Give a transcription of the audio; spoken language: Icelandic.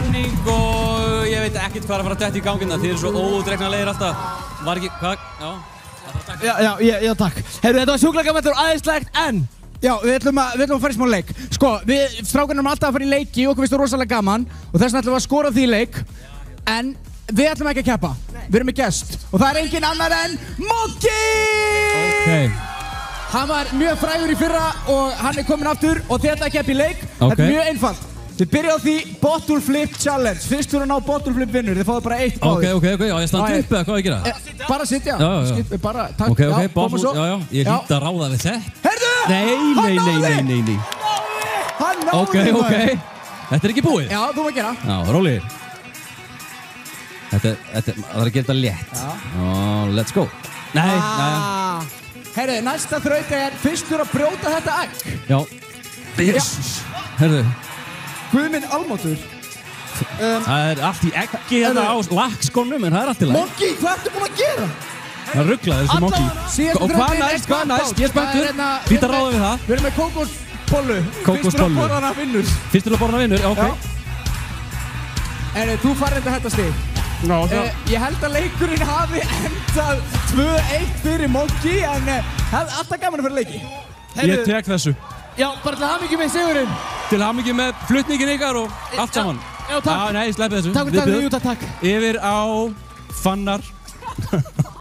stemning og ég veit ekkert hvað er að fara að detta í gangina. Þið eru svo óútreiknanlegir alltaf. Var ekki, hvað? Já, takk. Heyrðu, þetta var sjúklega gaman, þetta var aðeinslegt, en já, við ætlum að fara í smá leik. Sko, við strákarnir erum alltaf að fara í leiki og okkur finnst það rosalega gaman og þess vegna ætlum við að skora því leik, en við ætlum ekki að keppa. Við erum með gest og það er engin annar en Moggi! Okay. Hann var mjög frægur í fyrra og hann er kominn aftur og þið ætlaði að keppa í leik. Þetta er mjög einfalt. Við byrjum á því Bottle Flip Challenge. Fyrst þú að ná Bottle Flip vinnur, þið fáðu bara 1 báðir. Ok, já, ég standa upp eða hvað ég gera? Bara sitja. Bara, takk. Ok, Bottle, já, ég hlýtt að ráða við þetta. Herðu! Nei. Hann náði! Ok. Þetta er ekki búið? Já, þú maður gera. Já, rólegir. Þetta er að gera þetta létt. Let's go. Nei. Herðu, næsta þraut er fyrst þú að brjóta þetta egg. Já. Jesus. Herðu. Guð minn almáttur. Það er allt í eggi hérna á lakkskónum, en það er allt í lagi. Moggi, hvað ertu búinn að gera? Það rugglaði þessi Moggi. Og hvað næst? Ég er spenntur. Hlýtt að ráða við það. Við erum með kókospollu. Fyrst þú að borða hana vinnur. Ok. Þú farið þetta stig. Ég held að leikurinn hafi endað 2-1 fyrir Moggi, en alltaf gaman að fyrir leiki. Ég tek þessu. Já, bara til hamingju með sigurinn. Til hamingju með flutningin ykkar og allt saman. Já, takk. Nei, ég sleppi þessu. Takk. Yfir á Fannar.